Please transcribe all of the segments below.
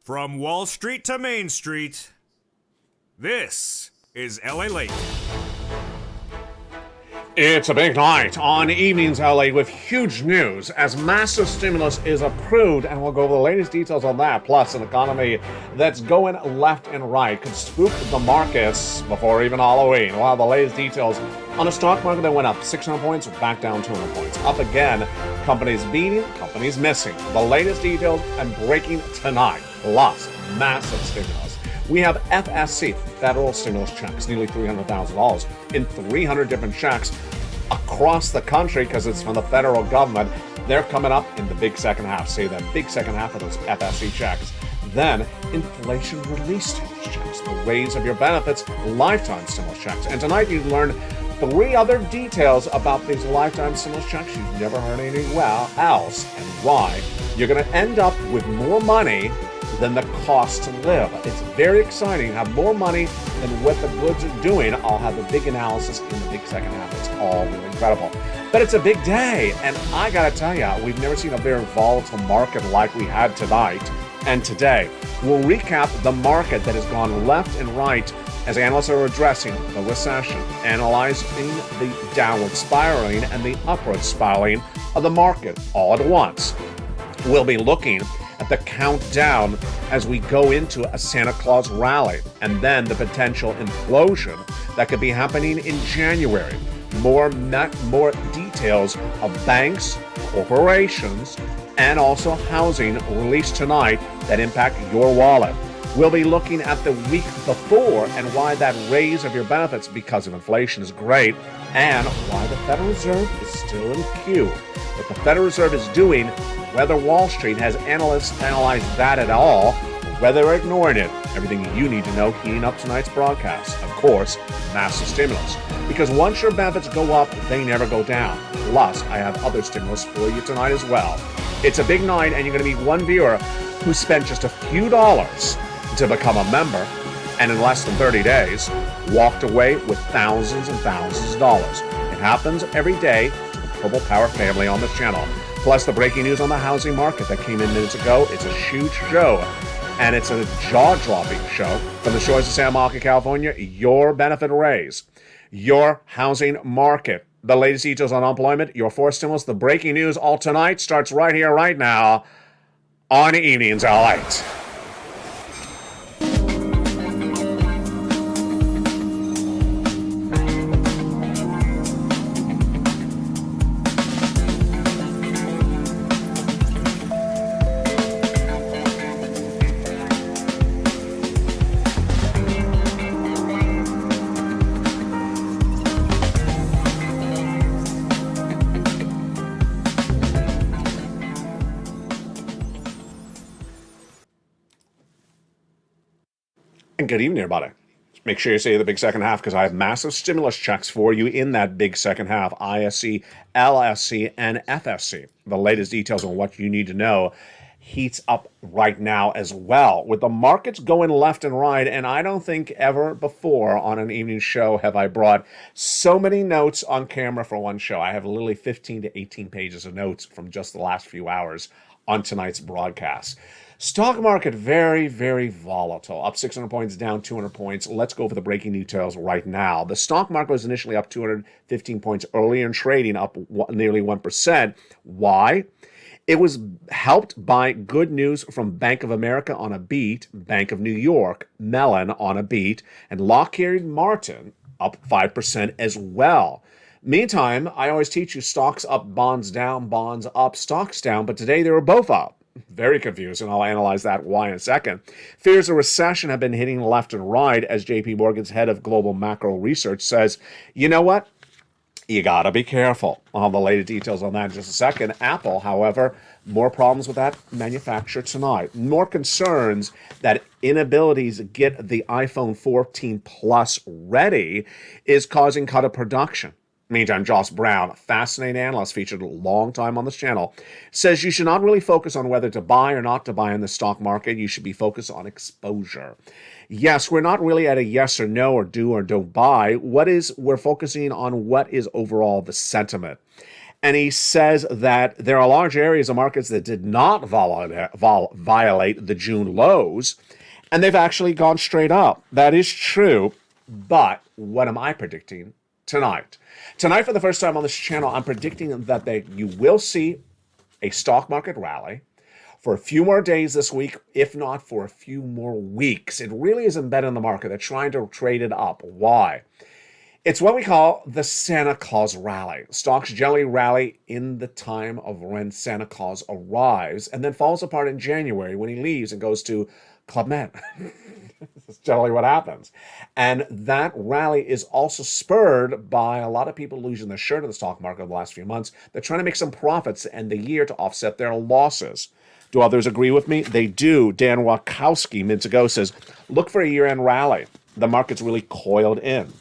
From Wall Street to Main Street, this is LALATE. It's a big night on Evenings LA with huge news as massive stimulus is approved, and we'll go over the latest details on that, plus an economy that's going left and right, could spook the markets before even Halloween. We'll have the latest details on a stock market that went up 600 points, back down 200 points. Up again, companies beating, companies missing. The latest details and breaking tonight, plus massive stimulus. We have FSC, federal stimulus checks, nearly $300,000 in 300 different checks across the country because it's from the federal government. They're coming up in the big second half. Say that big second half of those FSC checks. Then inflation relief stimulus checks, the raise of your benefits, lifetime stimulus checks. And tonight you learn 3 other details about these lifetime stimulus checks you've never heard anywhere else, and why you're going to end up with more money than the cost to live. It's very exciting. Have more money than what the goods are doing. I'll have a big analysis in the big second half. It's all really incredible. But it's a big day, and I gotta tell you, we've never seen a very volatile market like we had tonight and today. We'll recap the market that has gone left and right as analysts are addressing the recession, analyzing the downward spiraling and the upward spiraling of the market all at once. We'll be looking at the countdown as we go into a Santa Claus rally, and then the potential implosion that could be happening in January. More details of banks, corporations, and also housing released tonight that impact your wallet. We'll be looking at the week before and why that raise of your benefits because of inflation is great, and why the Federal Reserve is still in queue. What the Federal Reserve is doing, whether Wall Street has analysts analyzed that at all, or whether they're ignoring it. Everything you need to know heating up tonight's broadcast. Of course, massive stimulus. Because once your benefits go up, they never go down. Plus, I have other stimulus for you tonight as well. It's a big night, and you're going to meet one viewer who spent just a few dollars to become a member, and in less than 30 days, walked away with thousands and thousands of dollars. It happens every day to the Purple Power family on this channel. Plus the breaking news on the housing market that came in minutes ago. It's a huge show, and it's a jaw-dropping show from the shores of Santa Monica, California. Your benefit raise, your housing market, the latest details on unemployment, your 4 stimulus, the breaking news all tonight starts right here, right now on Evenings LALATE. And good evening, everybody. Make sure you say the big second half because I have massive stimulus checks for you in that big second half. ISC, LSC, and FSC. The latest details on what you need to know heats up right now as well. With the markets going left and right, and I don't think ever before on an evening show have I brought so many notes on camera for one show. I have literally 15 to 18 pages of notes from just the last few hours on tonight's broadcast. Stock market very, very volatile. Up 600 points, down 200 points. Let's go over the breaking details right now. The stock market was initially up 215 points earlier in trading, up nearly 1%. Why? It was helped by good news from Bank of America on a beat, Bank of New York, Mellon on a beat, and Lockheed Martin up 5% as well. Meantime, I always teach you stocks up, bonds down, bonds up, stocks down, but today they were both up. Very confused, and I'll analyze that why in a second. Fears of recession have been hitting left and right as JP Morgan's head of global macro research says, you know what? You gotta be careful. I'll have the latest details on that in just a second. Apple, however, more problems with that manufacturer tonight. More concerns that inabilities to get the iPhone 14 Plus ready is causing cut of production. Meantime, Joss Brown, fascinating analyst featured a long time on this channel, says you should not really focus on whether to buy or not to buy in the stock market. You should be focused on exposure. Yes, we're not really at a yes or no or do or don't buy. We're focusing on what is overall the sentiment. And he says that there are large areas of markets that did not violate the June lows, and they've actually gone straight up. That is true, but what am I predicting tonight? Tonight, for the first time on this channel, I'm predicting that you will see a stock market rally for a few more days this week, if not for a few more weeks. It really is embedded in the market. They're trying to trade it up. Why? It's what we call the Santa Claus rally. Stocks generally rally in the time of when Santa Claus arrives and then falls apart in January when he leaves and goes to Club Med. That's generally what happens. And that rally is also spurred by a lot of people losing their shirt in the stock market over the last few months. They're trying to make some profits to end the year to offset their losses. Do others agree with me? They do. Dan Wachowski minutes ago says, look for a year-end rally. The market's really coiled in.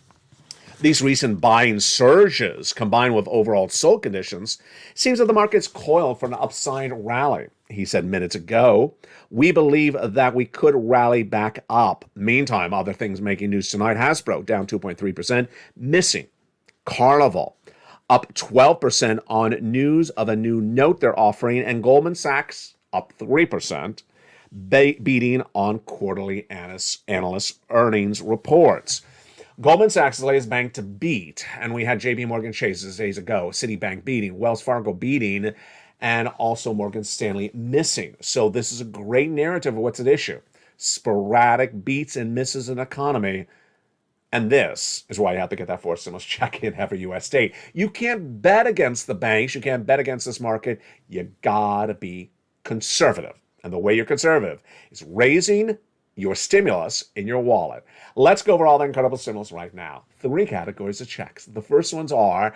These recent buying surges, combined with overall sold conditions, seems that the market's coiled for an upside rally. He said minutes ago, we believe that we could rally back up. Meantime, other things making news tonight: Hasbro down 2.3%, missing. Carnival up 12% on news of a new note they're offering, and Goldman Sachs up 3%, beating on quarterly analyst earnings reports. Goldman Sachs is the latest bank to beat, and we had JP Morgan Chase days ago, Citibank beating, Wells Fargo beating, and also Morgan Stanley missing. So this is a great narrative of what's at issue. Sporadic beats and misses in economy. And this is why you have to get that fourth stimulus check in every U.S. state. You can't bet against the banks. You can't bet against this market. You gotta be conservative. And the way you're conservative is raising your stimulus in your wallet. Let's go over all the incredible stimulus right now. 3 categories of checks. The first ones are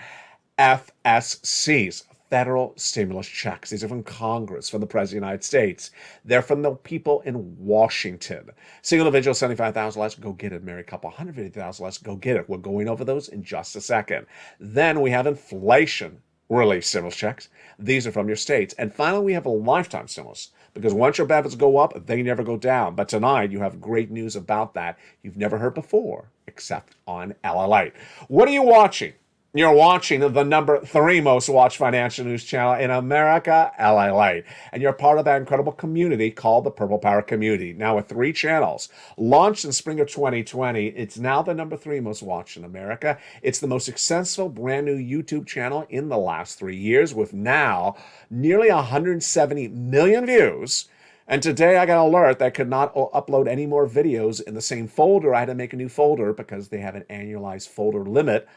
FSCs, federal stimulus checks. These are from Congress, from the President of the United States. They're from the people in Washington. Single individual, $75,000 less, go get it. Married couple, $150,000 less, go get it. We're going over those in just a second. Then we have inflation relief stimulus checks. These are from your states. And finally, we have a lifetime stimulus, because once your benefits go up, they never go down. But tonight, you have great news about that you've never heard before, except on LALATE. What are you watching? You're watching the number 3 most watched financial news channel in America, LALATE. And you're part of that incredible community called the Purple Power Community. Now with 3 channels, launched in spring of 2020, it's now the number 3 most watched in America. It's the most successful brand new YouTube channel in the last 3 years, with now nearly 170 million views. And today I got an alert that I could not upload any more videos in the same folder. I had to make a new folder because they have an annualized folder limit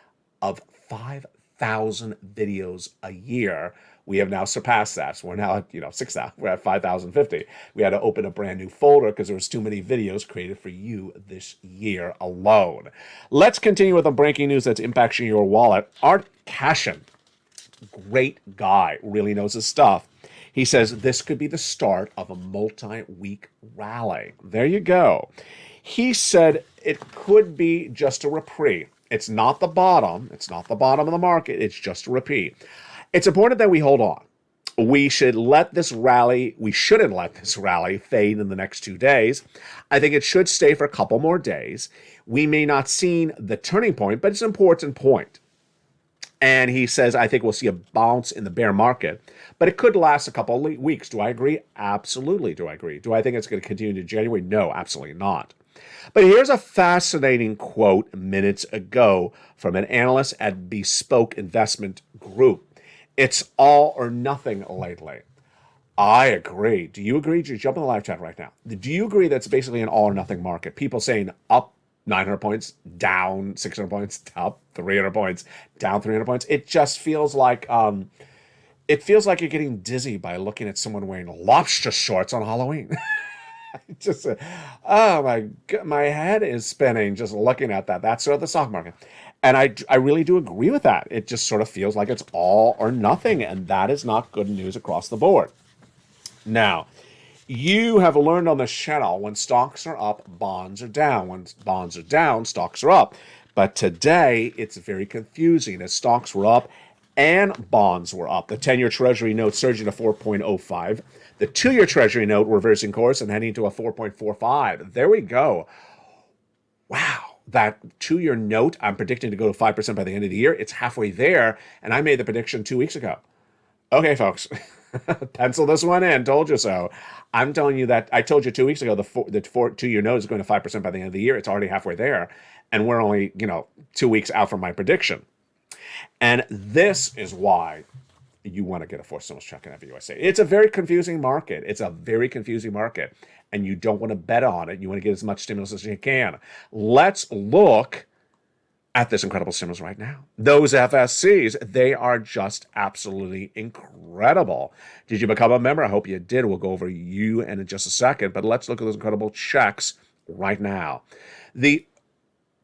of 5,000 videos a year. We have now surpassed that. So we're now at 6,000. We're at 5,050. We had to open a brand new folder because there was too many videos created for you this year alone. Let's continue with the breaking news that's impacting your wallet. Art Cashin, great guy, really knows his stuff. He says this could be the start of a multi-week rally. There you go. He said it could be just a reprieve. It's not the bottom. It's not the bottom of the market. It's just a repeat. It's important that we hold on. We shouldn't let this rally fade in the next 2 days. I think it should stay for a couple more days. We may not see the turning point, but it's an important point. And he says, I think we'll see a bounce in the bear market, but it could last a couple of weeks. Do I agree? Absolutely do I agree. Do I think it's going to continue to January? No, absolutely not. But here's a fascinating quote minutes ago from an analyst at Bespoke Investment Group. It's all or nothing lately. I agree. Do you agree? Just jump in the live chat right now. Do you agree that's basically an all or nothing market? People saying up 900 points, down 600 points, up 300 points, down 300 points. It just feels like you're getting dizzy by looking at someone wearing lobster shorts on Halloween. Just, oh my God, my head is spinning just looking at that. That's sort of the stock market. And I really do agree with that. It just sort of feels like it's all or nothing, and that is not good news across the board. Now, you have learned on this channel, when stocks are up, bonds are down. When bonds are down, stocks are up. But today, it's very confusing, as stocks were up and bonds were up. The 10-year Treasury note surging to 4.05. The 2-year Treasury note reversing course and heading to a 4.45. There we go. Wow. that 2-year note, I'm predicting to go to 5% by the end of the year. It's halfway there, and I made the prediction 2 weeks ago. Okay, folks, pencil this one in. Told you so. I'm telling you that I told you 2 weeks ago the 2-year note is going to 5% by the end of the year. It's already halfway there, and we're only 2 weeks out from my prediction. And this is why you want to get a forced stimulus check in FUSA. It's a very confusing market. It's a very confusing market, and you don't want to bet on it. You want to get as much stimulus as you can. Let's look at this incredible stimulus right now. Those FSCs, they are just absolutely incredible. Did you become a member? I hope you did. We'll go over you in just a second, but let's look at those incredible checks right now. The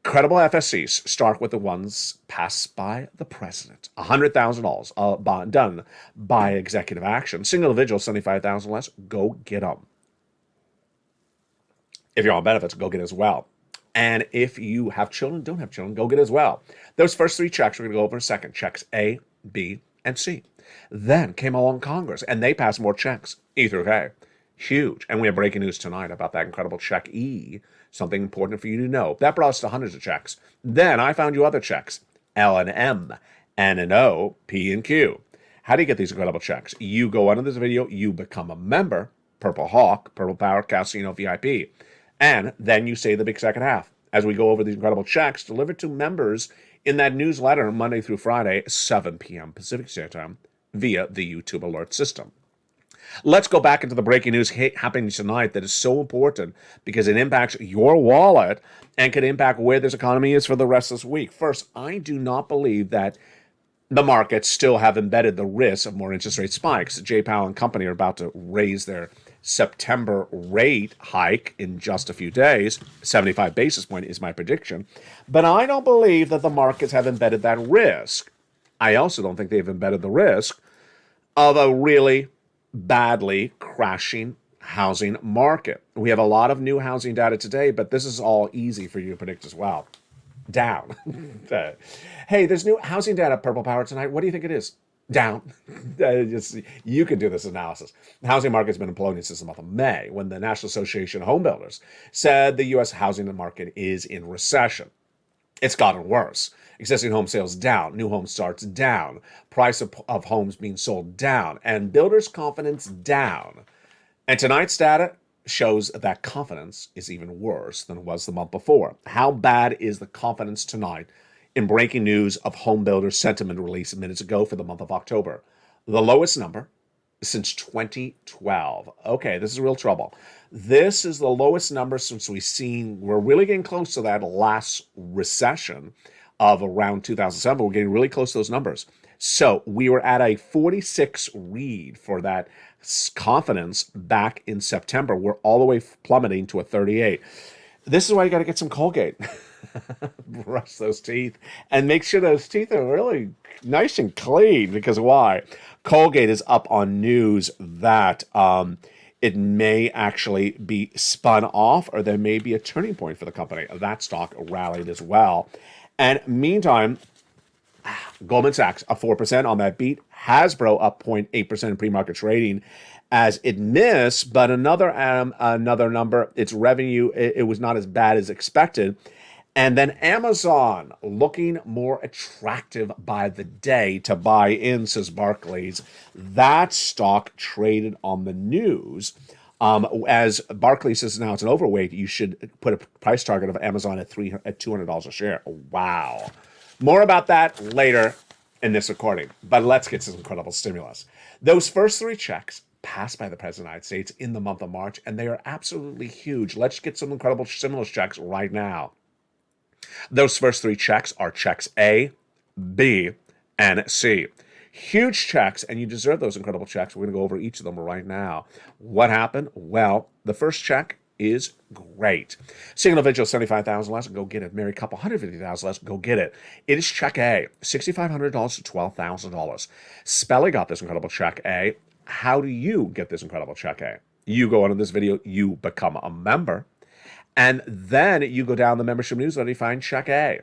credible FSCs start with the ones passed by the president. $100,000 done by executive action. Single individual, $75,000 less. Go get them. If you're on benefits, go get it as well. And if you have children, don't have children, go get it as well. Those first 3 checks we're going to go over in a second. Checks A, B, and C. Then came along Congress, and they passed more checks. E through K. Huge. And we have breaking news tonight about that incredible check E. Something important for you to know. That brought us to hundreds of checks. Then I found you other checks. L and M, N and O, P and Q. How do you get these incredible checks? You go under this video, you become a member. Purple Hawk, Purple Power, Casino VIP. And then you say the big second half as we go over these incredible checks delivered to members in that newsletter Monday through Friday, 7 p.m. Pacific Standard Time via the YouTube alert system. Let's go back into the breaking news happening tonight that is so important because it impacts your wallet and can impact where this economy is for the rest of this week. First, I do not believe that the markets still have embedded the risk of more interest rate spikes. Jay Powell and company are about to raise their September rate hike in just a few days. 75 basis point is my prediction. But I don't believe that the markets have embedded that risk. I also don't think they've embedded the risk of a really badly crashing housing market. We have a lot of new housing data today, but this is all easy for you to predict as well. Down. Hey, there's new housing data, Purple Power, tonight. What do you think it is? Down. You can do this analysis. The housing market's been imploding since the month of May when the National Association of Home Builders said the U.S. housing market is in recession. It's gotten worse. Existing home sales down, new home starts down, price of homes being sold down, and builders' confidence down. And tonight's data shows that confidence is even worse than it was the month before. How bad is the confidence tonight in breaking news of home builder sentiment released minutes ago for the month of October? The lowest number since 2012. Okay, this is real trouble. This is the lowest number since we're really getting close to that last recession of around 2007. We're getting really close to those numbers. So we were at a 46 read for that confidence back in September. We're all the way plummeting to a 38. This is why you got to get some Colgate. Brush those teeth and make sure those teeth are really nice and clean. Because why? Colgate is up on news that it may actually be spun off, or there may be a turning point for the company. That stock rallied as well. And meantime, Goldman Sachs up 4% on that beat. Hasbro up 0.8% in pre-market trading as it missed, but another number, its revenue, it was not as bad as expected. And then Amazon looking more attractive by the day to buy in, says Barclays. That stock traded on the news. As Barclays says now it's an overweight, you should put a price target of Amazon at $200 a share. Wow. More about that later in this recording. But let's get to some incredible stimulus. Those first 3 checks passed by the President of the United States in the month of March, and they are absolutely huge. Let's get some incredible stimulus checks right now. Those first 3 checks are checks A, B, and C. Huge checks, and you deserve those incredible checks. We're going to go over each of them right now. What happened? Well, the first check is great. Single individual, $75,000 less, go get it. Married couple, $150,000 less, go get it. It is check A, $6,500 to $12,000. Spelly got this incredible check A. How do you get this incredible check A? You go on in this video, you become a member, and then you go down the membership newsletter, you find check A.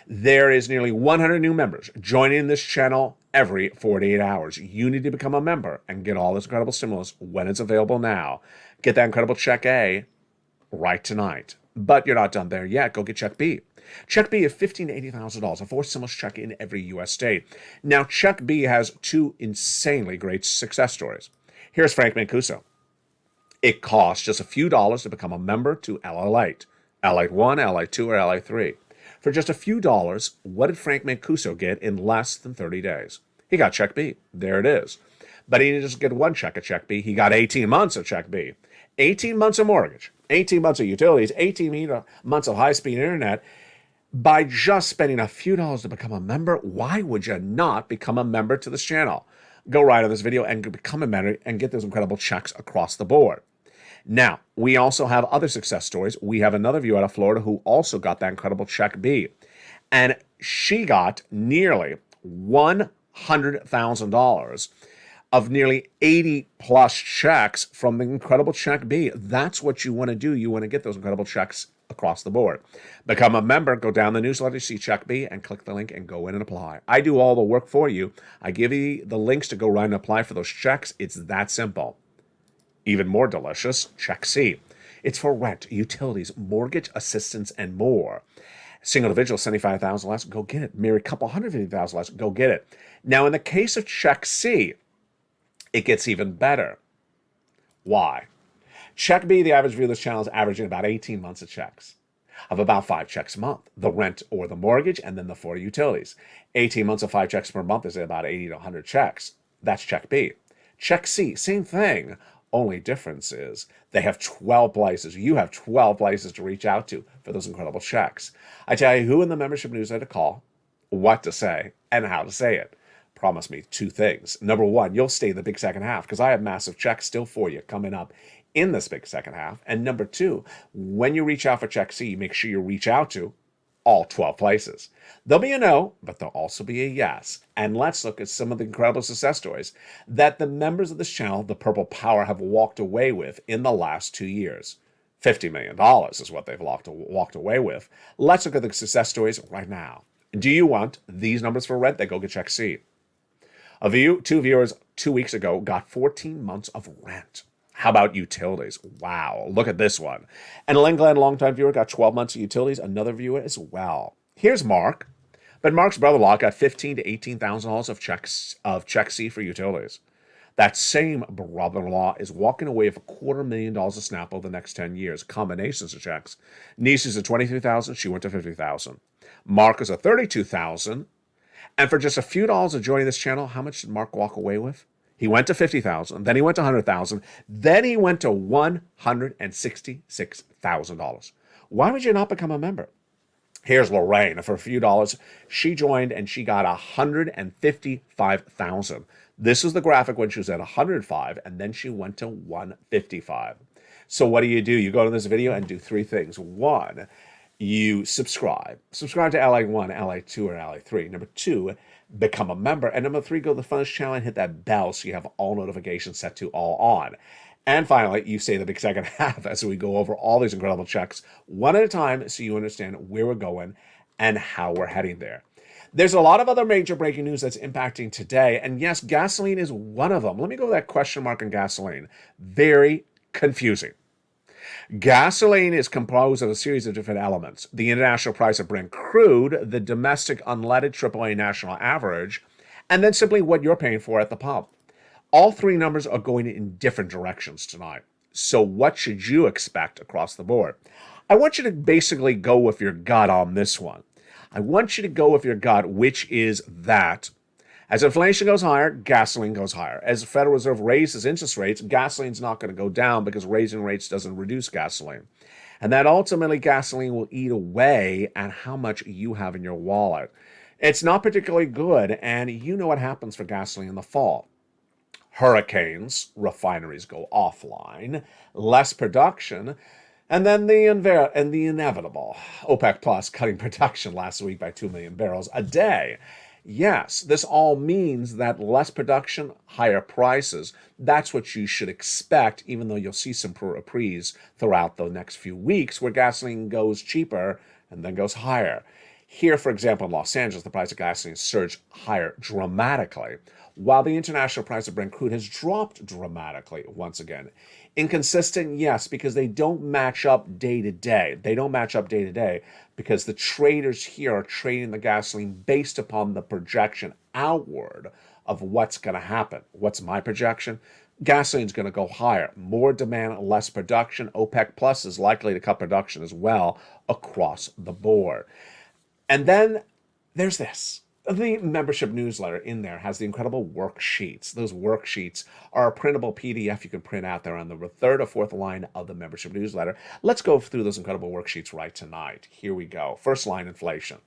There is nearly 100 new members joining this channel every 48 hours. You need to become a member and get all this incredible stimulus when it's available now. Get that incredible check A right tonight. But you're not done there yet. Go get Check B. Check B is $15,000 to $80,000, a forced stimulus check in every U.S. state. Now, Check B has two insanely great success stories. Here's Frank Mancuso. It costs just a few dollars to become a member to LALATE. LALATE 1, LALATE 2, or LALATE 3. For just a few dollars, what did Frank Mancuso get in less than 30 days? He got Check B. There it is. But he didn't just get one check of Check B. He got 18 months of Check B. 18 months of mortgage, 18 months of utilities, 18 months of high-speed internet. By just spending a few dollars to become a member, why would you not become a member to this channel? Go right on this video and become a member and get those incredible checks across the board. Now, we also have other success stories. We have another viewer out of Florida who also got that incredible Check B. And she got nearly $100,000 of nearly 80 plus checks from the incredible Check B. That's what you want to do. You want to get those incredible checks across the board. Become a member, go down the newsletter, see Check B, and click the link and go in and apply. I do all the work for you. I give you the links to go right and apply for those checks. It's that simple. Even more delicious, Check C. It's for rent, utilities, mortgage assistance, and more. Single individual, $75,000 less, go get it. Married couple, $150,000 less, go get it. Now, in the case of Check C, it gets even better. Why? Check B, the average viewer of this channel is averaging about 18 months of checks, of about 5 checks a month, the rent or the mortgage, and then the 40 utilities. 18 months of 5 checks per month is about 80 to 100 checks. That's Check B. Check C, same thing. Only difference is they have 12 places. You have 12 places to reach out to for those incredible checks. I tell you who in the membership newsletter to call, what to say, and how to say it. Promise me 2 things. Number 1, you'll stay in the big second half because I have massive checks still for you coming up in this big second half. And number 2, when you reach out for Check C, make sure you reach out to all 12 places. There'll be a no, but there'll also be a yes. And let's look at some of the incredible success stories that the members of this channel, the Purple Power, have walked away with in the last 2 years. $50 million is what they've walked away with. Let's look at the success stories right now. Do you want these numbers for rent? Then go get Check C. 2 viewers 2 weeks ago got 14 months of rent. How about utilities? Wow, look at this one. And Lynn Glenn, longtime viewer, got 12 months of utilities. Another viewer as well. Here's Mark. But Mark's brother-in-law got $15,000 to $18,000 of Check C for utilities. That same brother-in-law is walking away with $250,000 of SNAP over the next 10 years. Combinations of checks. Niece is at $23,000. She went to $50,000. Mark is at $32,000. And for just a few dollars of joining this channel, how much did Mark walk away with? He went to $50,000, then he went to $100,000, then he went to $166,000. Why would you not become a member? Here's Lorraine. For a few dollars, she joined and she got $155,000. This is the graphic when she was at 105, and then she went to 155. So what do? You go to this video and do 3 things. 1, you subscribe. Subscribe to LA 1, LA 2, or LA 3. Number 2, become a member. And number 3, go to the front of this channel and hit that bell so you have all notifications set to all on. And finally, you stay the big second half as we go over all these incredible checks one at a time so you understand where we're going and how we're heading there. There's a lot of other major breaking news that's impacting today. And yes, gasoline is one of them. Let me go with that question mark on gasoline. Very confusing. Gasoline is composed of a series of different elements. The international price of Brent crude, the domestic unleaded AAA national average, and then simply what you're paying for at the pump. All 3 numbers are going in different directions tonight. So what should you expect across the board? I want you to basically go with your gut on this one. I want you to go with your gut, which is that as inflation goes higher, gasoline goes higher. As the Federal Reserve raises interest rates, gasoline's not going to go down because raising rates doesn't reduce gasoline. And that ultimately gasoline will eat away at how much you have in your wallet. It's not particularly good, and you know what happens for gasoline in the fall. Hurricanes, refineries go offline, less production, and then the inevitable. OPEC Plus cutting production last week by 2 million barrels a day. Yes, this all means that less production, higher prices. That's what you should expect, even though you'll see some reprieve throughout the next few weeks where gasoline goes cheaper and then goes higher. Here, for example, in Los Angeles, the price of gasoline surged higher dramatically, while the international price of Brent crude has dropped dramatically once again. Inconsistent, yes, because they don't match up day to day. They don't match up day to day because the traders here are trading the gasoline based upon the projection outward of what's going to happen. What's my projection? Gasoline's going to go higher. More demand, less production. OPEC Plus is likely to cut production as well across the board. And then there's this. The membership newsletter in there has the incredible worksheets. Those worksheets are a printable PDF you can print out there on the third or fourth line of the membership newsletter. Let's go through those incredible worksheets right tonight. Here we go. First line, inflation.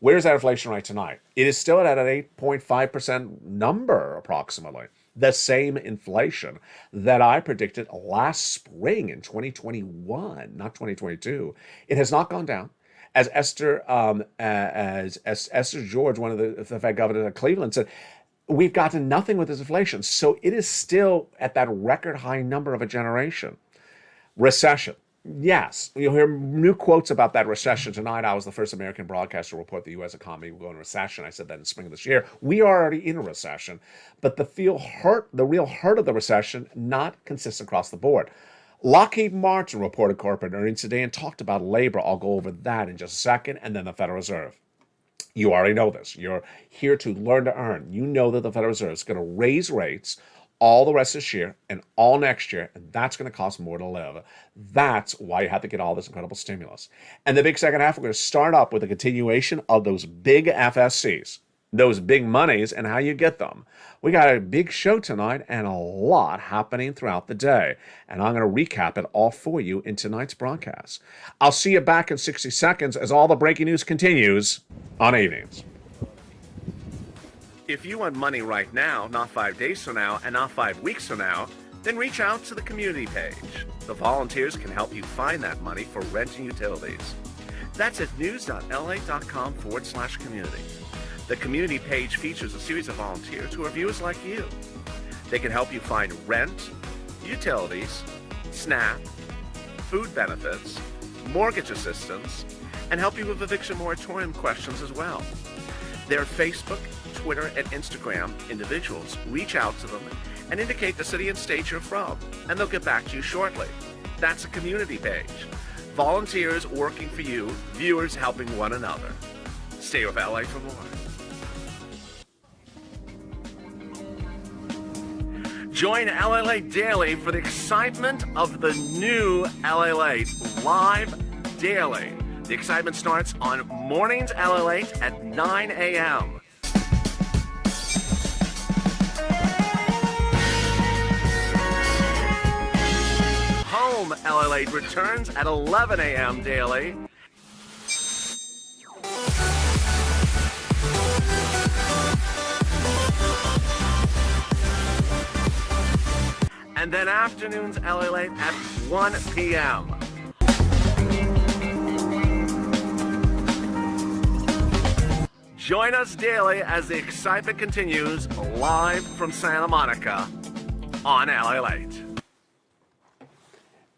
Where's that inflation right tonight? It is still at an 8.5% number, approximately. The same inflation that I predicted last spring in 2021, not 2022. It has not gone down. As Esther George, one of the Fed governors of Cleveland, said, we've gotten nothing with this inflation. So it is still at that record high number of a generation. Recession. Yes, you'll hear new quotes about that recession tonight. I was the first American broadcaster to report the U.S. economy will go into recession. I said that in spring of this year. We are already in a recession, but the real hurt of the recession, not consistent across the board. Lockheed Martin reported corporate earnings today and talked about labor. I'll go over that in just a second, and then the Federal Reserve. You already know this. You're here to learn to earn. You know that the Federal Reserve is going to raise rates all the rest of this year and all next year, and that's going to cost more to live. That's why you have to get all this incredible stimulus. And the big second half, we're going to start up with a continuation of those big FSCs, those big monies, and how you get them. We got a big show tonight and a lot happening throughout the day, and I'm going to recap it all for you in tonight's broadcast. I'll see you back in 60 seconds as all the breaking news continues on Evenings. If you want money right now, not 5 days from now, and not 5 weeks from now, then reach out to the community page. The volunteers can help you find that money for rent and utilities. That's at news.la.com/community. The community page features a series of volunteers who are viewers like you. They can help you find rent, utilities, SNAP, food benefits, mortgage assistance, and help you with eviction moratorium questions as well. Their Facebook, Twitter, and Instagram individuals reach out to them and indicate the city and state you're from, and they'll get back to you shortly. That's a community page. Volunteers working for you, viewers helping one another. Stay with LA for more. Join LALATE Daily for the excitement of the new LALATE live daily. The excitement starts on mornings LALATE at 9 a.m. Home LALATE returns at 11 a.m. daily. And then afternoons LALATE at 1 p.m. Join us daily as the excitement continues live from Santa Monica on LALATE.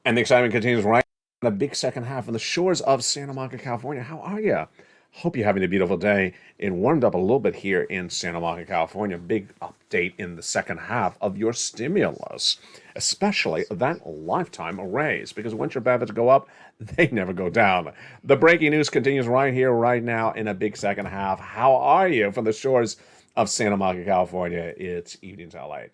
And the excitement continues right in the big second half on the shores of Santa Monica, California. How are you? Hope you're having a beautiful day. It warmed up a little bit here in Santa Monica, California. Big update in the second half of your stimulus, especially that lifetime raise, because once your benefits go up, they never go down. The breaking news continues right here, right now in a big second half. How are you from the shores of Santa Monica, California? It's Evenings LA.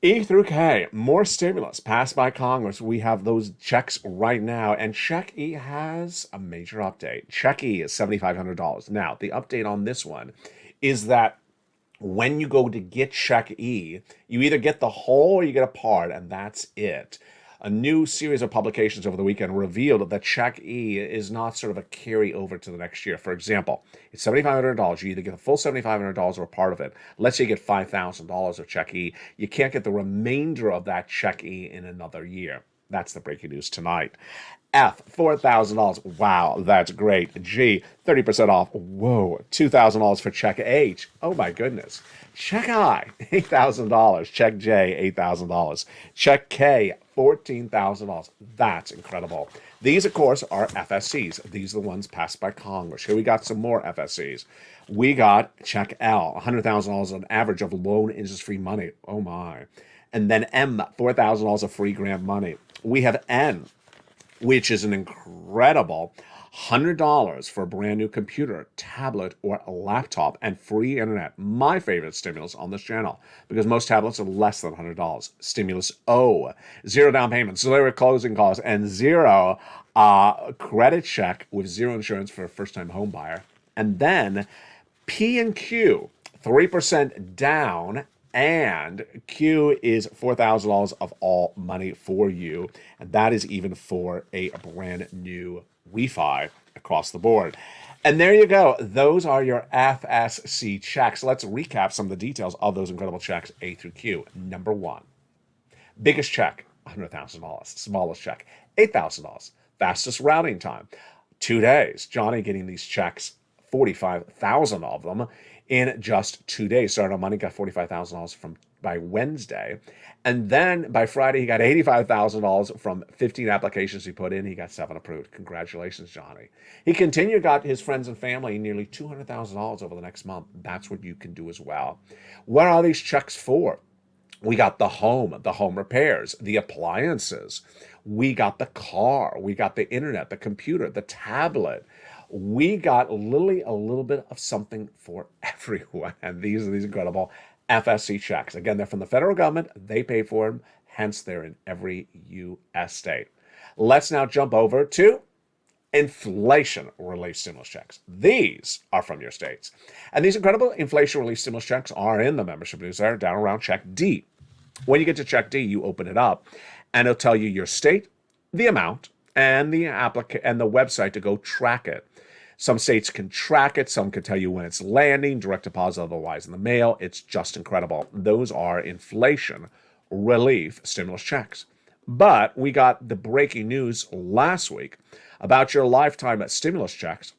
E through K, more stimulus passed by Congress. We have those checks right now, and Check E has a major update. Check E is $7,500. Now, the update on this one is that when you go to get Check E, you either get the whole or you get a part, and that's it. A new series of publications over the weekend revealed that Check E is not sort of a carry over to the next year. For example, it's $7,500. You either get the full $7,500 or a part of it. Let's say you get $5,000 of Check E. You can't get the remainder of that Check E in another year. That's the breaking news tonight. F, $4,000. Wow, that's great. G, 30% off. Whoa, $2,000 for check H. Oh my goodness. Check I, $8,000. Check J, $8,000. Check K, $14,000. That's incredible. These, of course, are FSCs. These are the ones passed by Congress. Here we got some more FSCs. We got check L, $100,000 on average of loan interest-free money. Oh my. And then M, $4,000 of free grant money. We have N, which is an incredible $100 for a brand new computer, tablet, or a laptop, and free internet. My favorite stimulus on this channel, because most tablets are less than $100. Stimulus O, zero down payment, zero closing costs, and zero credit check with zero insurance for a first-time home buyer. And then P and Q, 3% down, and Q is $4,000 of all money for you. And that is even for a brand new Wi-Fi across the board. And there you go. Those are your FSC checks. Let's recap some of the details of those incredible checks, A through Q. Number one, biggest check, $100,000. Smallest check, $8,000. Fastest routing time, 2 days. Johnny getting these checks, 45,000 of them in just 2 days. Started on Monday, got $45,000 by Wednesday. And then by Friday, he got $85,000 from 15 applications he put in. He got 7 approved. Congratulations, Johnny. He continued, got his friends and family nearly $200,000 over the next month. That's what you can do as well. What are these checks for? We got the home repairs, the appliances. We got the car. We got the internet, the computer, the tablet. We got literally a little bit of something for everyone. And these are these incredible FSC checks. Again, they're from the federal government. They pay for them. Hence, they're in every U.S. state. Let's now jump over to inflation relief stimulus checks. These are from your states. And these incredible inflation relief stimulus checks are in the membership newsletter down around check D. When you get to check D, you open it up and it'll tell you your state, the amount, and the website to go track it. Some states can track it. Some can tell you when it's landing, direct deposit, otherwise in the mail. It's just incredible. Those are inflation relief stimulus checks. But we got the breaking news last week about your lifetime stimulus checks.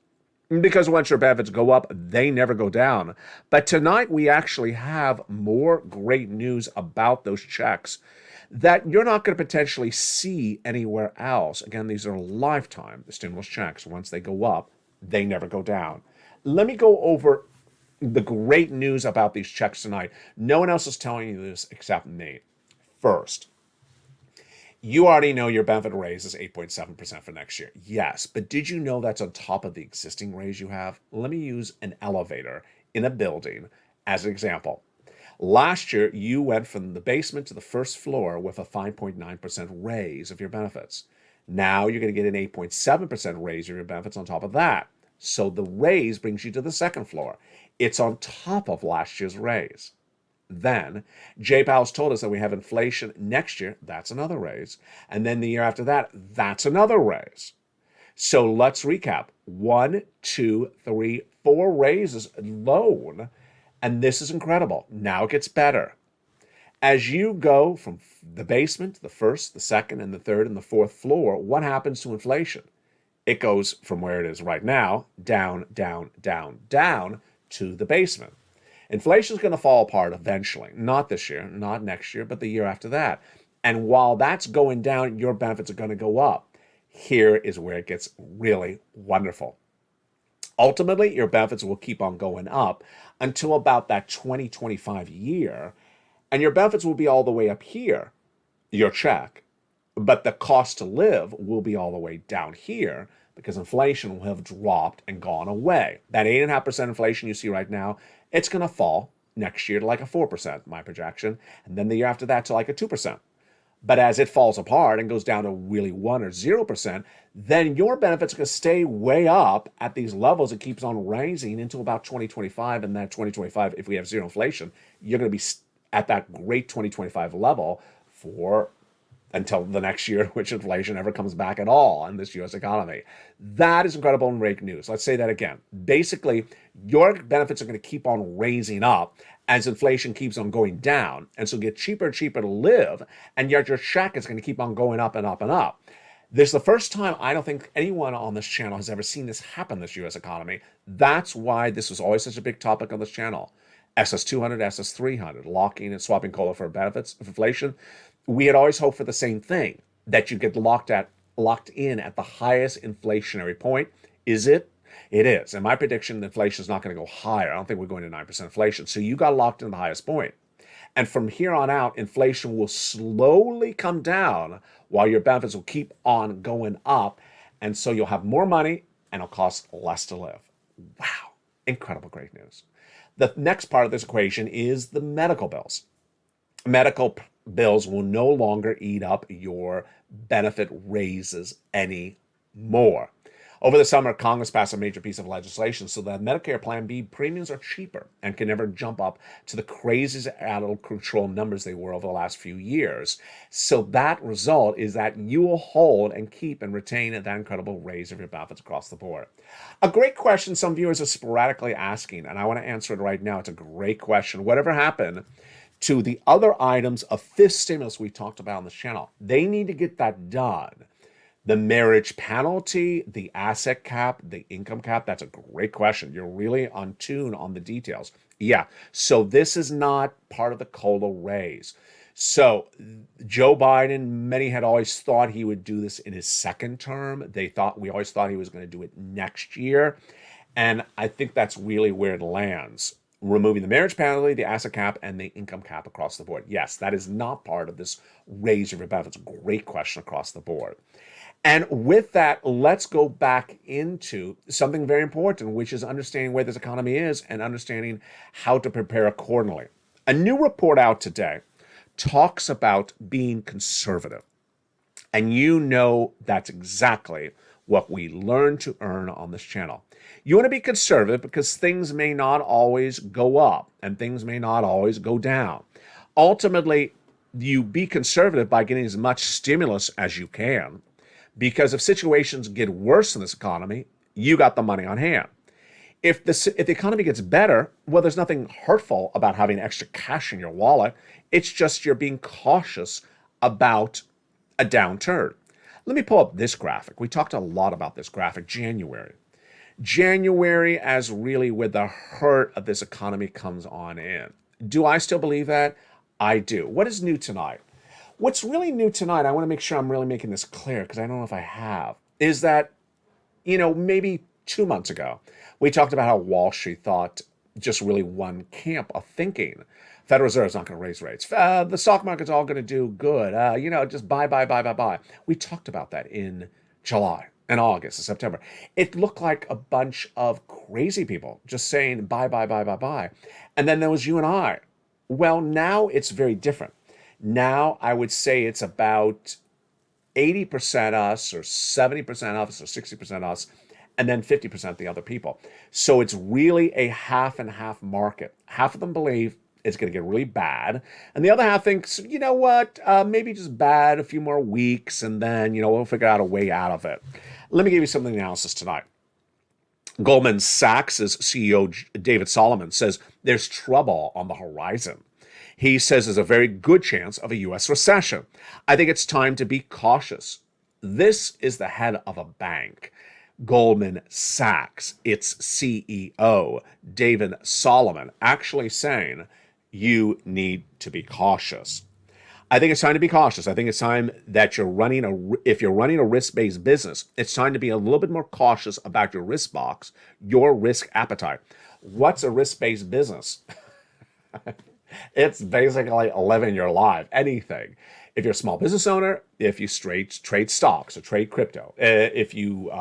Because once your benefits go up, they never go down. But tonight we actually have more great news about those checks that you're not going to potentially see anywhere else. Again, these are lifetime stimulus checks. Once they go up, they never go down. Let me go over the great news about these checks tonight. No one else is telling you this except me. First, you already know your benefit raise is 8.7% for next year. Yes, but did you know that's on top of the existing raise you have? Let me use an elevator in a building as an example. Last year, you went from the basement to the first floor with a 5.9% raise of your benefits. Now you're going to get an 8.7% raise of your benefits on top of that. So the raise brings you to the second floor. It's on top of last year's raise. Then, Jay Powell's told us that we have inflation next year. That's another raise. And then the year after that, that's another raise. So let's recap. 1, 2, 3, 4 raises alone. And this is incredible. Now it gets better. As you go from the basement to the first, the second, and the third, and the fourth floor, what happens to inflation? It goes from where it is right now, down, down, down, down to the basement. Inflation is going to fall apart eventually. Not this year, not next year, but the year after that. And while that's going down, your benefits are going to go up. Here is where it gets really wonderful. Ultimately, your benefits will keep on going up until about that 2025 year. And your benefits will be all the way up here, your check. But the cost to live will be all the way down here because inflation will have dropped and gone away. That 8.5% inflation you see right now, it's going to fall next year to like a 4%, my projection, and then the year after that to like a 2%. But as it falls apart and goes down to really 1 or 0%, then your benefits are going to stay way up at these levels. It keeps on rising until about 2025. And that 2025, if we have zero inflation, you're going to be at that great 2025 level for until the next year, which inflation ever comes back at all in this U.S. economy. That is incredible and great news. Let's say that again. Basically, your benefits are going to keep on raising up as inflation keeps on going down, and so get cheaper and cheaper to live, and yet your check is going to keep on going up and up and up. This is the first time I don't think anyone on this channel has ever seen this happen in this U.S. economy. That's why this was always such a big topic on this channel. SS200, SS300, locking and swapping COLA for benefits of inflation. We had always hoped for the same thing, that you get locked in at the highest inflationary point. Is it? It is. And my prediction, inflation is not going to go higher. I don't think we're going to 9% inflation. So you got locked in at the highest point. And from here on out, inflation will slowly come down while your benefits will keep on going up. And so you'll have more money and it'll cost less to live. Wow. Incredible, great news. The next part of this equation is the medical bills. Medical bills will no longer eat up your benefit raises anymore. Over the summer, Congress passed a major piece of legislation so that Medicare Plan B premiums are cheaper and can never jump up to the crazy out of control numbers they were over the last few years. So that result is that you will hold and keep and retain that incredible raise of your benefits across the board. A great question some viewers are sporadically asking, and I want to answer it right now. It's a great question. Whatever happened to the other items of fifth stimulus we talked about on this channel? They need to get that done. The marriage penalty, the asset cap, the income cap, that's a great question. You're really on tune on the details. Yeah, so this is not part of the COLA raise. So Joe Biden, many had always thought he would do this in his second term. We always thought he was going to do it next year. And I think that's really where it lands. Removing the marriage penalty, the asset cap, and the income cap across the board. Yes, that is not part of this raise of your benefits. Great question across the board. And with that, let's go back into something very important, which is understanding where this economy is and understanding how to prepare accordingly. A new report out today talks about being conservative. And you know that's exactly what we learn to earn on this channel. You want to be conservative because things may not always go up and things may not always go down. Ultimately, you be conservative by getting as much stimulus as you can, because if situations get worse in this economy, you got the money on hand. If the economy gets better, well, there's nothing hurtful about having extra cash in your wallet. It's just you're being cautious about a downturn. Let me pull up this graphic. We talked a lot about this graphic, January. January as really where the hurt of this economy comes on in. Do I still believe that? I do. What is new tonight? What's really new tonight, I want to make sure I'm really making this clear because I don't know if I have, is that, maybe 2 months ago, we talked about how Wall Street thought just really one camp of thinking. Federal Reserve's not going to raise rates. The stock market's all going to do good. Just buy. We talked about that in July and August and September. It looked like a bunch of crazy people just saying buy. And then there was you and I. Well, now it's very different. Now I would say it's about 80% us or 70% us or 60% us, and then 50% the other people. So it's really a half and half market. Half of them believe it's going to get really bad, and the other half thinks, maybe just bad a few more weeks, and then, we'll figure out a way out of it. Let me give you some of the analysis tonight. Goldman Sachs' CEO, David Solomon, says there's trouble on the horizon. He says there's a very good chance of a U.S. recession. I think it's time to be cautious. This is the head of a bank, Goldman Sachs, its CEO, David Solomon, actually saying you need to be cautious. I think it's time to be cautious. I think it's time that if you're running a risk-based business, it's time to be a little bit more cautious about your risk box, your risk appetite. What's a risk-based business? It's basically living your life, anything. If you're a small business owner, if you trade stocks or trade crypto, if you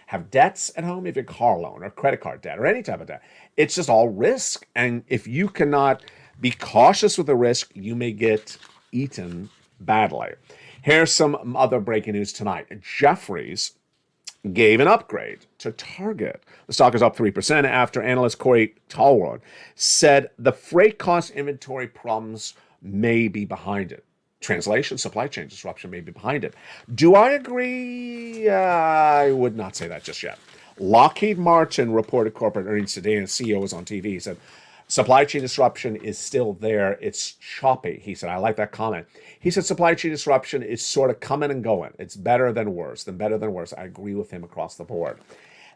have debts at home, if you're a car loan or credit card debt or any type of debt, it's just all risk. And if you cannot be cautious with the risk, you may get eaten badly. Here's some other breaking news tonight. Jefferies gave an upgrade to Target. The stock is up 3% after analyst Corey Tallwood said the freight cost inventory problems may be behind it. Translation, supply chain disruption may be behind it. Do I agree? I would not say that just yet. Lockheed Martin reported corporate earnings today, and the CEO was on TV. He said, supply chain disruption is still there. It's choppy. He said, I like that comment. He said, supply chain disruption is sort of coming and going. It's better than worse, better than worse. I agree with him across the board.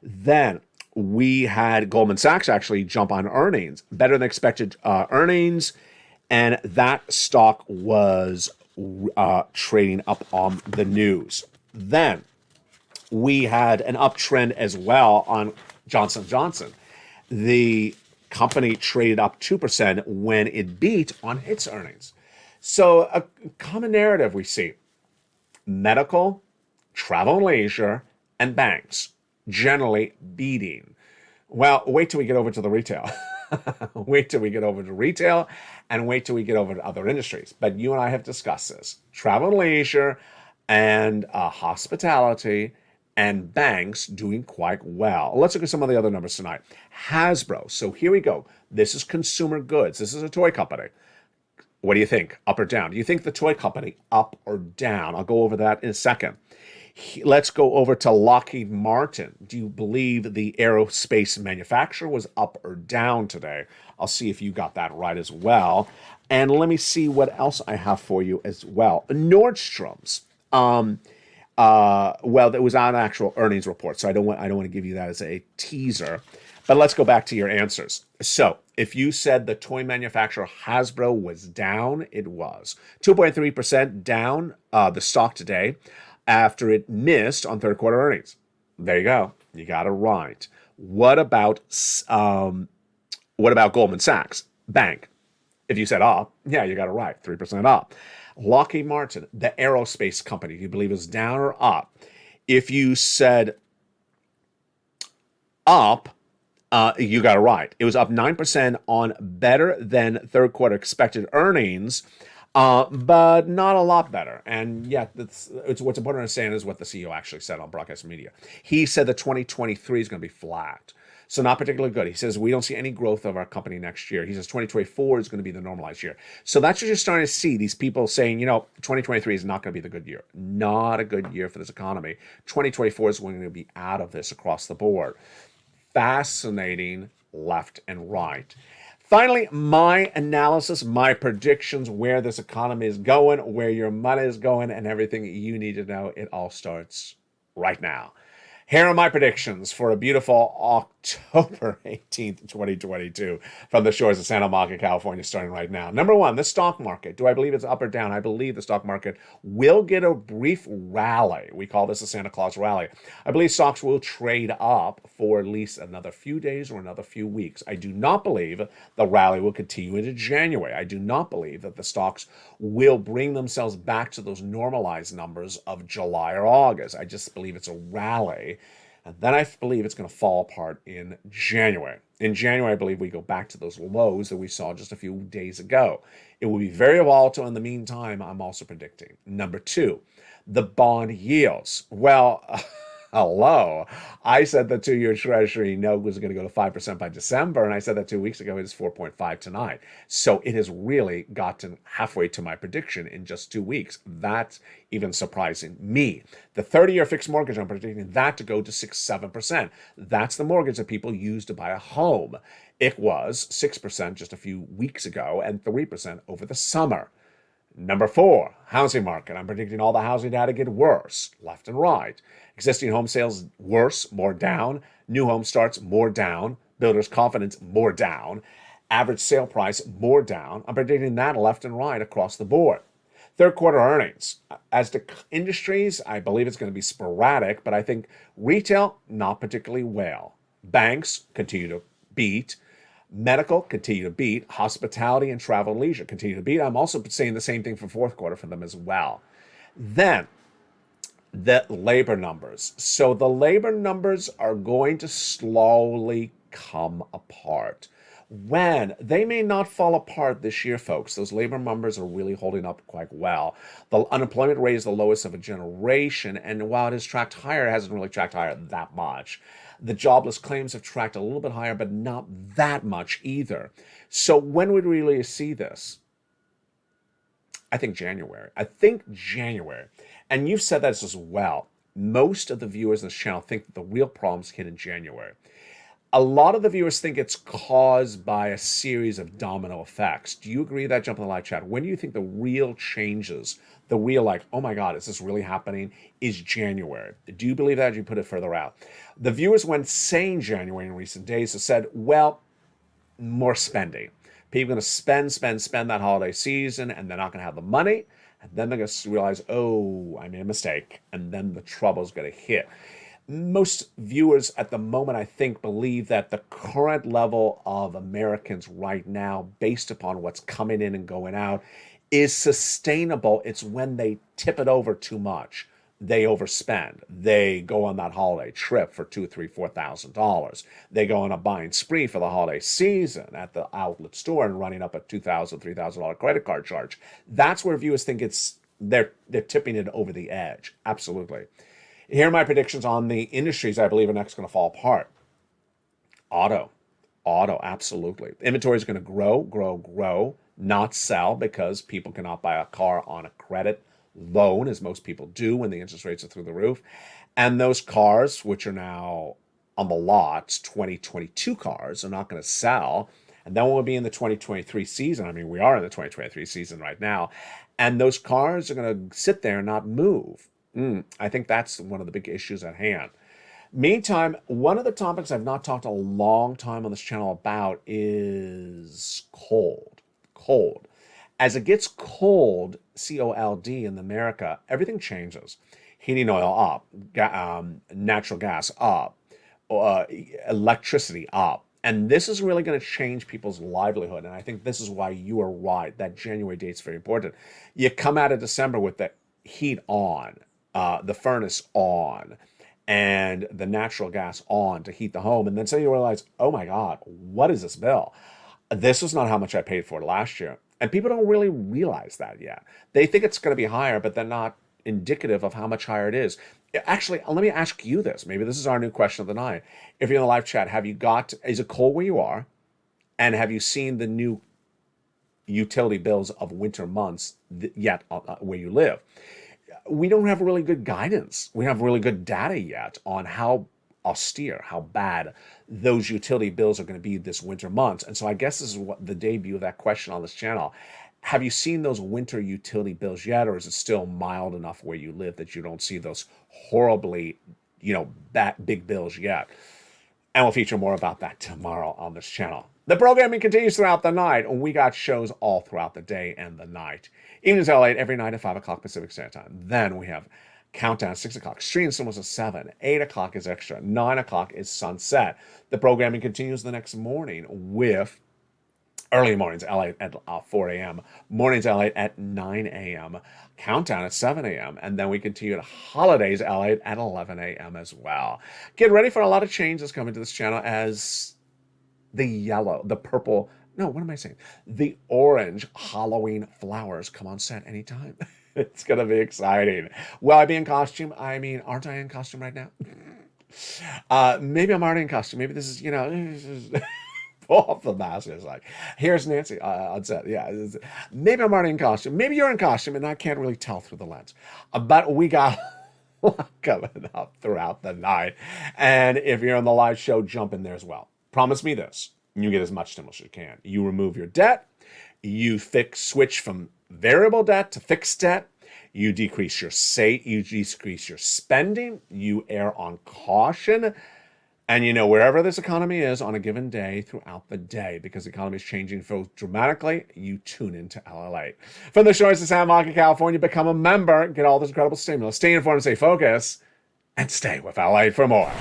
Then we had Goldman Sachs actually jump on earnings, better than expected earnings, and that stock was trading up on the news. Then we had an uptrend as well on Johnson & Johnson. The company traded up 2% when it beat on its earnings. So a common narrative we see: medical, travel and leisure, and banks generally beating. Well, wait till we get over to the retail. Wait till we get over to retail and wait till we get over to other industries. But you and I have discussed this. Travel and leisure and hospitality and banks doing quite well. Let's look at some of the other numbers tonight. Hasbro. So here we go. This is consumer goods. This is a toy company. What do you think? Up or down? Do you think the toy company up or down? I'll go over that in a second. Let's go over to Lockheed Martin. Do you believe the aerospace manufacturer was up or down today? I'll see if you got that right as well. And let me see what else I have for you as well. Nordstrom's. Well, it was on actual earnings report, so I don't want to give you that as a teaser. But let's go back to your answers. So if you said the toy manufacturer Hasbro was down, it was 2.3% down the stock today after it missed on third quarter earnings. There you go. You got it right. What about Goldman Sachs Bank? If you said up, yeah, you got it right. 3% up. Lockheed Martin, the aerospace company, do you believe is down or up? If you said up, you got it right. It was up 9% on better than third quarter expected earnings, but not a lot better. And yet, it's what's important to understand is what the CEO actually said on broadcast media. He said that 2023 is going to be flat. So not particularly good. He says we don't see any growth of our company next year. He says 2024 is going to be the normalized year. So that's what you're starting to see, these people saying, 2023 is not going to be the good year. Not a good year for this economy. 2024 is going to be out of this across the board. Fascinating left and right. Finally, my analysis, my predictions, where this economy is going, where your money is going, and everything you need to know. It all starts right now. Here are my predictions for a beautiful October 18th, 2022 from the shores of Santa Monica, California, starting right now. Number one, the stock market. Do I believe it's up or down? I believe the stock market will get a brief rally. We call this a Santa Claus rally. I believe stocks will trade up for at least another few days or another few weeks. I do not believe the rally will continue into January. I do not believe that the stocks will bring themselves back to those normalized numbers of July or August. I just believe it's a rally. And then I believe it's going to fall apart in January. In January, I believe we go back to those lows that we saw just a few days ago. It will be very volatile in the meantime, I'm also predicting. Number two, the bond yields. Well, hello. I said the 2-year Treasury note was going to go to 5% by December, and I said that 2 weeks ago. It is 4.5 tonight. So it has really gotten halfway to my prediction in just 2 weeks. That's even surprising me. The 30-year fixed mortgage, I'm predicting that to go to 6-7%. That's the mortgage that people use to buy a home. It was 6% just a few weeks ago and 3% over the summer. Number four, housing market. I'm predicting all the housing data get worse, left and right. Existing home sales worse, more down. New home starts more down. Builders' confidence more down. Average sale price more down. I'm predicting that left and right across the board. Third quarter earnings. As to industries, I believe it's going to be sporadic, but I think retail, not particularly well. Banks continue to beat. Medical continue to beat. Hospitality and travel and leisure continue to beat. I'm also saying the same thing for fourth quarter for them as well. Then the labor numbers. So the labor numbers are going to slowly come apart. When they may not fall apart this year, folks, those labor numbers are really holding up quite well. The unemployment rate is the lowest of a generation, and while it has tracked higher, it hasn't really tracked higher that much. The jobless claims have tracked a little bit higher, but not that much either. So when would we really see this? I think January. I think January. And you've said that as well. Most of the viewers in this channel think that the real problems hit in January. A lot of the viewers think it's caused by a series of domino effects. Do you agree with that? Jump in the live chat. When do you think the real changes, the real like, oh my God, is this really happening, is January? Do you believe that? Or do you put it further out? The viewers, when saying January in recent days, have said, well, more spending. People are going to spend that holiday season, and they're not going to have the money. And then they're going to realize, oh, I made a mistake. And then the trouble's going to hit. Most viewers at the moment, I think, believe that the current level of Americans right now, based upon what's coming in and going out, is sustainable. It's when they tip it over too much. They overspend. They go on that holiday trip for $2,000, $3,000, $4,000. They go on a buying spree for the holiday season at the outlet store and running up a $2,000, $3,000 credit card charge. That's where viewers think they're tipping it over the edge. Absolutely. Here are my predictions on the industries I believe are next going to fall apart. Auto, absolutely. Inventory is going to grow, not sell, because people cannot buy a car on a credit loan, as most people do when the interest rates are through the roof. And those cars, which are now on the lots, 2022 cars, are not going to sell. And then we'll be in the 2023 season. I mean, we are in the 2023 season right now. And those cars are going to sit there and not move. I think that's one of the big issues at hand. Meantime, one of the topics I've not talked a long time on this channel about is cold. As it gets cold, C-O-L-D in America, everything changes. Heating oil up, natural gas up, electricity up. And this is really going to change people's livelihood. And I think this is why you are right. That January date is very important. You come out of December with the heat on, the furnace on, and the natural gas on to heat the home. And then suddenly you realize, oh my God, what is this bill? This is not how much I paid for it last year. And people don't really realize that yet. They think it's going to be higher, but they're not indicative of how much higher it is. Actually, let me ask you this. Maybe this is our new question of the night. If you're in the live chat, is it cold where you are? And have you seen the new utility bills of winter months yet where you live? We don't have really good guidance. We have really good data yet on how austere, how bad those utility bills are going to be this winter months. And so I guess this is what the debut of that question on this channel. Have you seen those winter utility bills yet, or is it still mild enough where you live that you don't see those horribly, big bills yet? And we'll feature more about that tomorrow on this channel. The programming continues throughout the night, and we got shows all throughout the day and the night. Evenings LALATE every night at 5 o'clock Pacific Standard Time. Then we have Countdown at 6 o'clock. Stream Cinemas at 7. 8 o'clock is Extra. 9 o'clock is Sunset. The programming continues the next morning with early mornings LALATE at 4 a.m. Mornings LALATE at 9 a.m. Countdown at 7 a.m. And then we continue at holidays LALATE at 11 a.m. as well. Get ready for a lot of changes coming to this channel as the orange Halloween flowers come on set anytime. It's going to be exciting. Will I be in costume? I mean, aren't I in costume right now? Maybe I'm already in costume. Maybe this is, pull off the mask. It's like, here's Nancy on set. Yeah, maybe I'm already in costume. Maybe you're in costume, and I can't really tell through the lens. But we got a lot coming up throughout the night. And if you're on the live show, jump in there as well. Promise me this. You get as much stimulus as you can. You remove your debt. You switch from variable debt to fixed debt. You decrease your spending. You err on caution. And wherever this economy is on a given day throughout the day, because the economy is changing so dramatically, you tune into LALATE. From the shores of San Marco, California, become a member, get all this incredible stimulus. Stay informed, stay focused, and stay with LALATE for more.